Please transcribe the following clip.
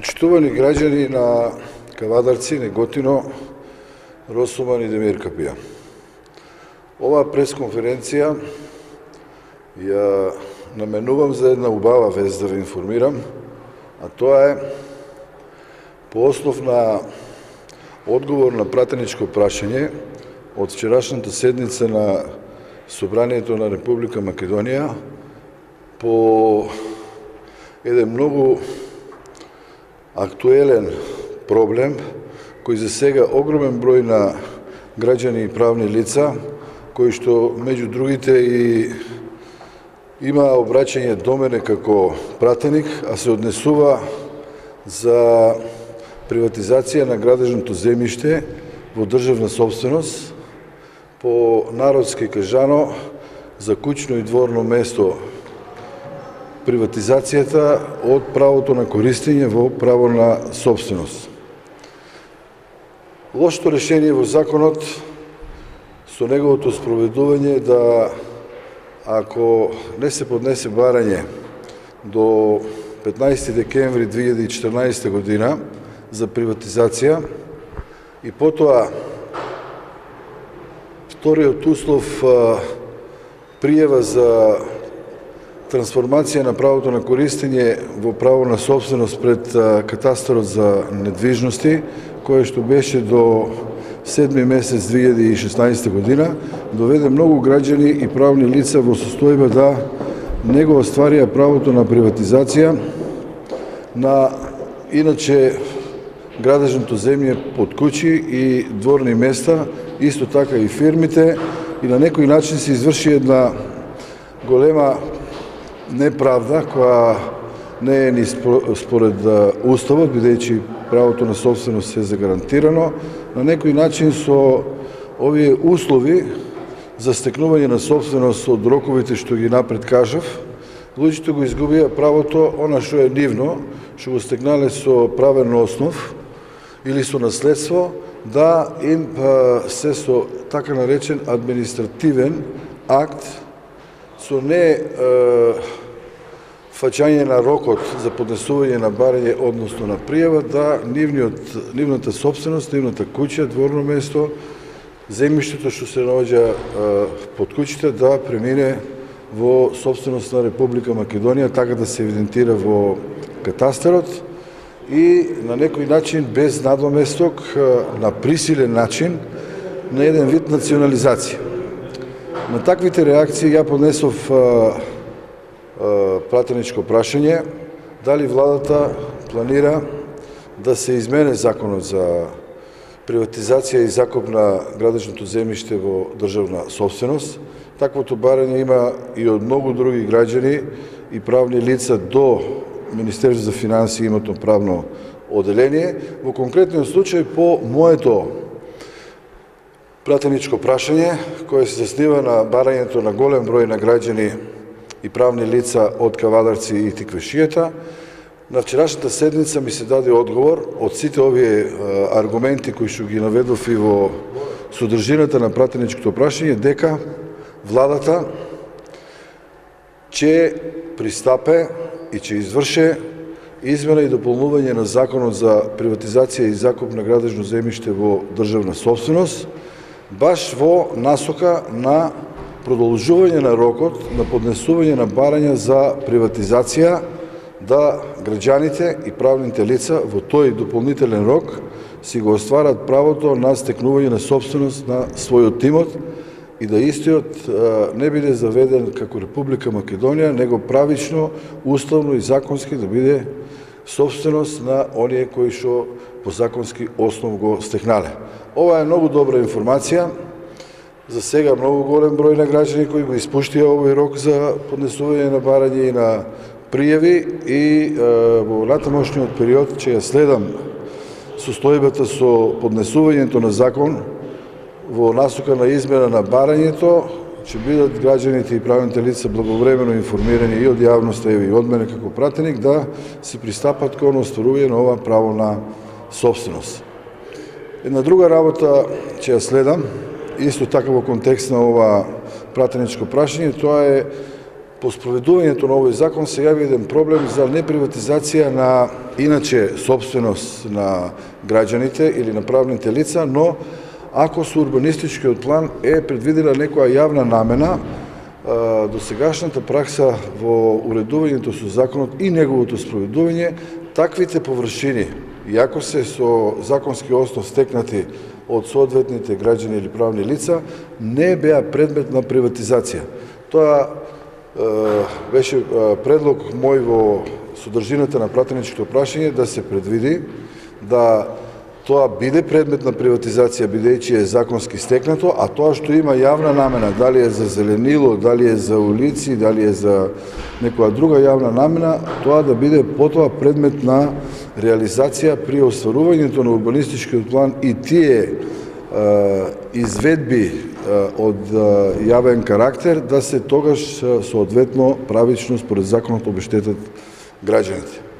Почитувани граѓани на Кавадарци, Неготино, Росуман и Демир Капија. Оваа пресконференција ја наменувам за една убава вест да ве информирам, а тоа е по основ на одговор на пратеничко прашање од вчерашната седница на Собранието на Република Македонија по еден многу актуелен проблем кој засега огромен број на граѓани и правни лица, кои што меѓу другите и има обраќање до мене како пратеник, а се однесува за приватизација на градежното земјиште во државна собственост, по народски кажано за куќно и дворно место приватизацијата од правото на користење во право на собственост. Лошото решение во законот со неговото спроведување да ако не се поднесе барање до 15 декември 2014 година за приватизација и потоа вториот услов пријава за трансформација на правото на користење во право на собственост пред катастарот за недвижности, кое што беше до 7 месец 2016 година, доведе многу граѓани и правни лица во состојба да не го остварија правото на приватизација на иначе градежното земје под куќи и дворни места, исто така и фирмите, и на некој начин се изврши една голема неправда која не е ни според Уставот, бидејќи правото на собственост е загарантирано. На некој начин со овие услови за стекнување на собственост од роковите што ги напред кажав, луѓето го изгубија правото, она што е нивно, што го стекнале со правен основ или со наследство, да им се со така наречен административен акт, со не фаќање на рокот за поднесување на барање, односно на пријава, да нивната собственост, нивната куќа, дворно место, земјиштето што се наоѓа под куќите, да премине во собственост на Република Македонија, така да се евидентира во катастарот и на некој начин без надоместок, на присилен начин, на еден вид национализација. На таквите реакции ја поднесов пратеничко прашање дали владата планира да се измене законот за приватизација и закуп на градежното земјиште во државна собственост. Таквото барање има и од многу други граѓани и правни лица до Министерство за финансии имотно правно оделение. Во конкретниот случај по моето пратеничко прашање, кое се заснива на барањето на голем број на граѓани и правни лица од Кавадарци и Тиквешијата, на вчерашната седница ми се даде одговор од сите овие аргументи кои што ги наведов и во содржината на пратеничкото прашање, дека владата ќе пристапе и ќе изврше измена и дополнување на законот за приватизација и закуп на градежно земјиште во државна собственост, баш во насока на продолжување на рокот на поднесување на барања за приватизација, да граѓаните и правните лица во тој дополнителен рок си го остварат правото на стекнување на собственост на својот имот и да истиот не биде заведен како Република Македонија, него правично, уставно и законски да биде собственост на оние кои што по законски основ го стекнале. Ова е многу добра информација. За сега многу голем број на граѓани кои го испуштија овој рок за поднесување на барање и на пријави и во натамошниот период ќе ја следам состојбата со поднесувањето на закон во насока на измена на барањето, ќе бидат граѓаните и правните лица благовремено информирани и од јавноста и од мене како пратеник да се пристапат кон остварување на ова право на собственост. Една друга работа ќе ја следам, исто така во контекст на ова пратеничко прашање, тоа е по спроведувањето на овој закон се јави еден проблем за неприватизација на иначе собственост на граѓаните или на правните лица, но ако со урбанистичкиот план е предвидена некоја јавна намена, досегашната пракса во уредувањето со законот и неговото спроведување, таквите површини, иако се со законски основ стекнати од соодветните граѓани или правни лица, не беа предмет на приватизација. Тоа беше предлог мој во содржината на пратеничкото прашање да се предвиди да тоа биде предмет на приватизација, бидејќи е законски стекнато, а тоа што има јавна намена, дали е за зеленило, дали е за улици, дали е за некоја друга јавна намена, тоа да биде потоа предмет на реализација при остварувањето на урбанистичкиот план и тие изведби од јавен карактер да се тогаш соодветно правично според законот обештетат граѓаните.